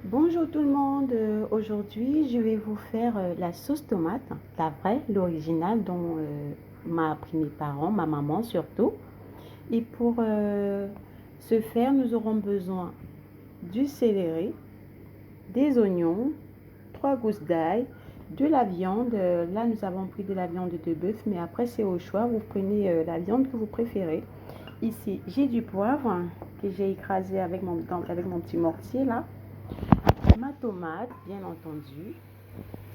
Bonjour tout le monde, aujourd'hui je vais vous faire la sauce tomate, la vraie, l'originale dont m'a appris mes parents, ma maman surtout. Et pour ce faire, nous aurons besoin du céleri, des oignons, 3 gousses d'ail, de la viande. Là nous avons pris de la viande de bœuf, mais après c'est au choix, vous prenez la viande que vous préférez. Ici j'ai du poivre que j'ai écrasé avec mon petit mortier là. Ma tomate, bien entendu,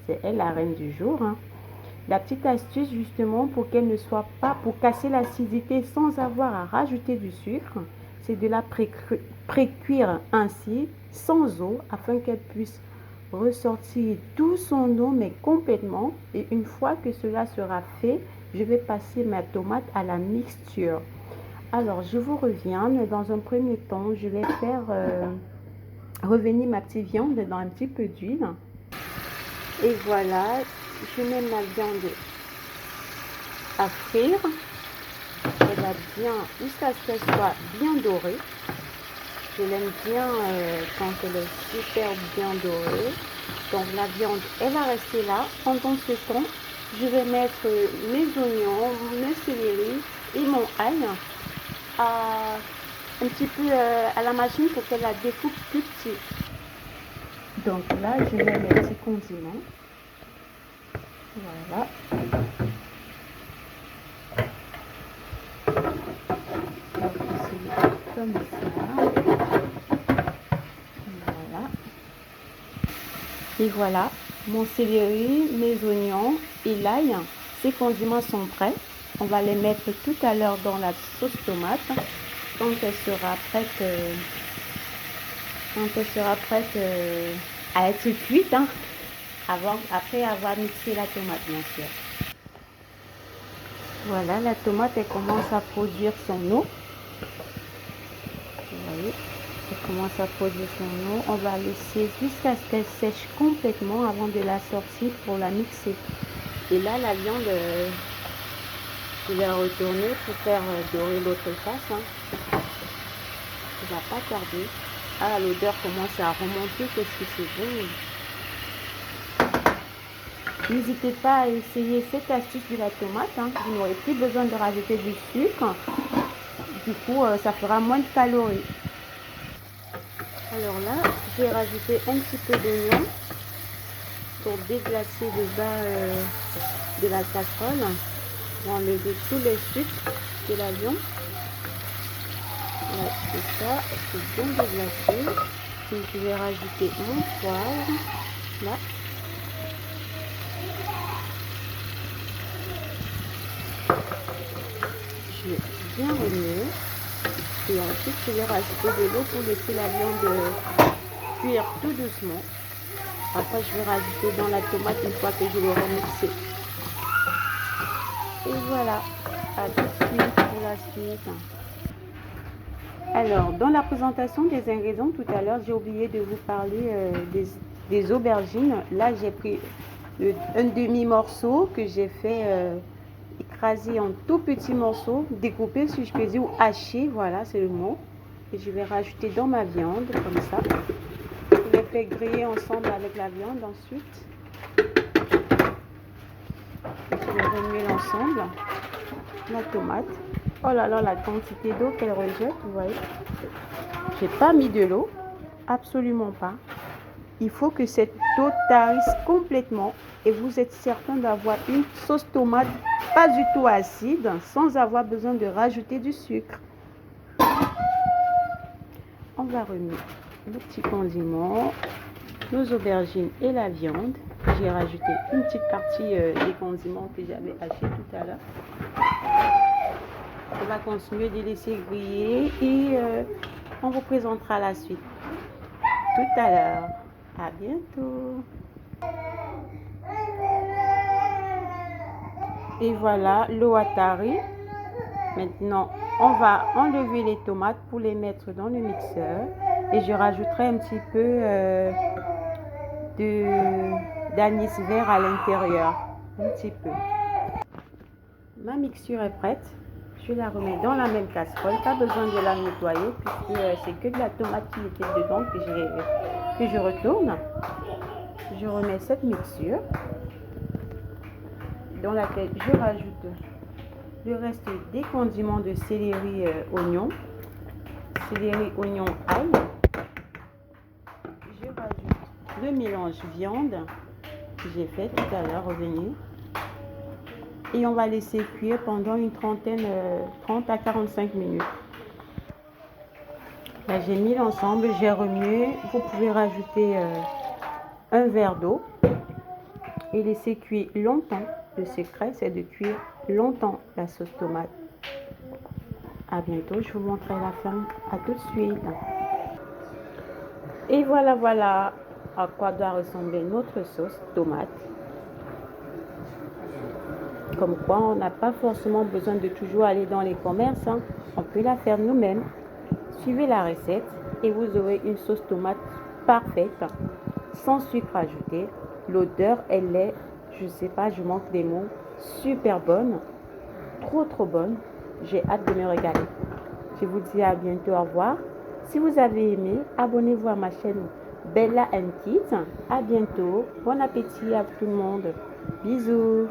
c'est elle la reine du jour. La petite astuce justement pour qu'elle ne soit pas, pour casser l'acidité sans avoir à rajouter du sucre, c'est de la pré-cuire ainsi, sans eau, afin qu'elle puisse ressortir tout son eau, mais complètement. Et une fois que cela sera fait, je vais passer ma tomate à la mixture. Alors, je vous reviens, mais dans un premier temps, je vais faire revenir ma petite viande dans un petit peu d'huile. Et voilà, je mets ma viande à frire. Elle va bien, jusqu'à ce qu'elle soit bien dorée. Je l'aime bien quand elle est super bien dorée. Donc la viande, elle va rester là. Pendant ce temps, je vais mettre mes oignons, le céleri et mon ail un petit peu à la machine pour qu'elle la découpe plus petit. Donc là, je mets mes petits condiments. Voilà. Donc c'est comme ça. Voilà. Et voilà, mon céleri, mes oignons et l'ail, ces condiments sont prêts. On va les mettre tout à l'heure dans la sauce tomate quand elle sera prête. À être cuite, après avoir mixé la tomate, bien sûr. Voilà, la tomate, elle commence à produire son eau. Vous voyez, elle commence à produire son eau. On va laisser jusqu'à ce qu'elle sèche complètement avant de la sortir pour la mixer. Et là, la viande, je vais retourner pour faire dorer l'autre face. Ça ne va pas tarder. Ah, l'odeur commence à remonter, qu'est-ce que c'est bon. N'hésitez pas à essayer cette astuce de la tomate. Vous n'aurez plus besoin de rajouter du sucre. Du coup, ça fera moins de calories. Alors là, j'ai rajouté un petit peu d'oignon pour déglacer le bas de la casserole. Pour enlever tout le sucre de la viande. Là, c'est ça, c'est bien déglacé. Et je vais rajouter mon poivre. Là. Je vais bien remuer. Et ensuite, je vais rajouter de l'eau pour laisser la viande cuire tout doucement. Après, je vais rajouter dans la tomate une fois que je l'aurai mixée. Et voilà, à tout de suite pour la suite. Alors, dans la présentation des ingrédients tout à l'heure, j'ai oublié de vous parler des aubergines. Là, j'ai pris un demi-morceau que j'ai fait écraser en tout petits morceaux, découpés si je peux dire, ou hachés, voilà, c'est le mot. Et je vais rajouter dans ma viande, comme ça. Je les fais griller ensemble avec la viande ensuite. Je vais remuer l'ensemble. La tomate. Oh là là, la quantité d'eau qu'elle rejette, vous voyez. J'ai pas mis de l'eau, absolument pas. Il faut que cette eau tarisse complètement et vous êtes certain d'avoir une sauce tomate pas du tout acide, sans avoir besoin de rajouter du sucre. On va remettre le petit condiment, nos aubergines et la viande. J'ai rajouté une petite partie des condiments que j'avais hachés tout à l'heure. On va continuer de laisser griller et on vous présentera la suite tout à l'heure. À bientôt. Et voilà, l'eau a tari. Maintenant, on va enlever les tomates pour les mettre dans le mixeur. Et je rajouterai un petit peu d'anis vert à l'intérieur. Un petit peu. Ma mixture est prête. Je la remets dans la même casserole. Pas besoin de la nettoyer puisque c'est que de la tomate qui était dedans que j'ai que je retourne, je remets cette mixture dans laquelle je rajoute le reste des condiments de céleri, oignon, ail. Je rajoute le mélange viande que j'ai fait tout à l'heure revenir. Et on va laisser cuire pendant une 30 à 45 minutes. Là, j'ai mis l'ensemble, j'ai remué. Vous pouvez rajouter un verre d'eau et laisser cuire longtemps. Le secret, c'est de cuire longtemps la sauce tomate. À bientôt, je vous montrerai la fin. À tout de suite. Et voilà à quoi doit ressembler notre sauce tomate. Comme quoi, on n'a pas forcément besoin de toujours aller dans les commerces. On peut la faire nous-mêmes. Suivez la recette et vous aurez une sauce tomate parfaite, sans sucre ajouté. L'odeur, elle est, je sais pas, je manque des mots, super bonne, trop bonne. J'ai hâte de me régaler. Je vous dis à bientôt, au revoir. Si vous avez aimé, abonnez-vous à ma chaîne Bella and Kids. À bientôt, bon appétit à tout le monde. Bisous.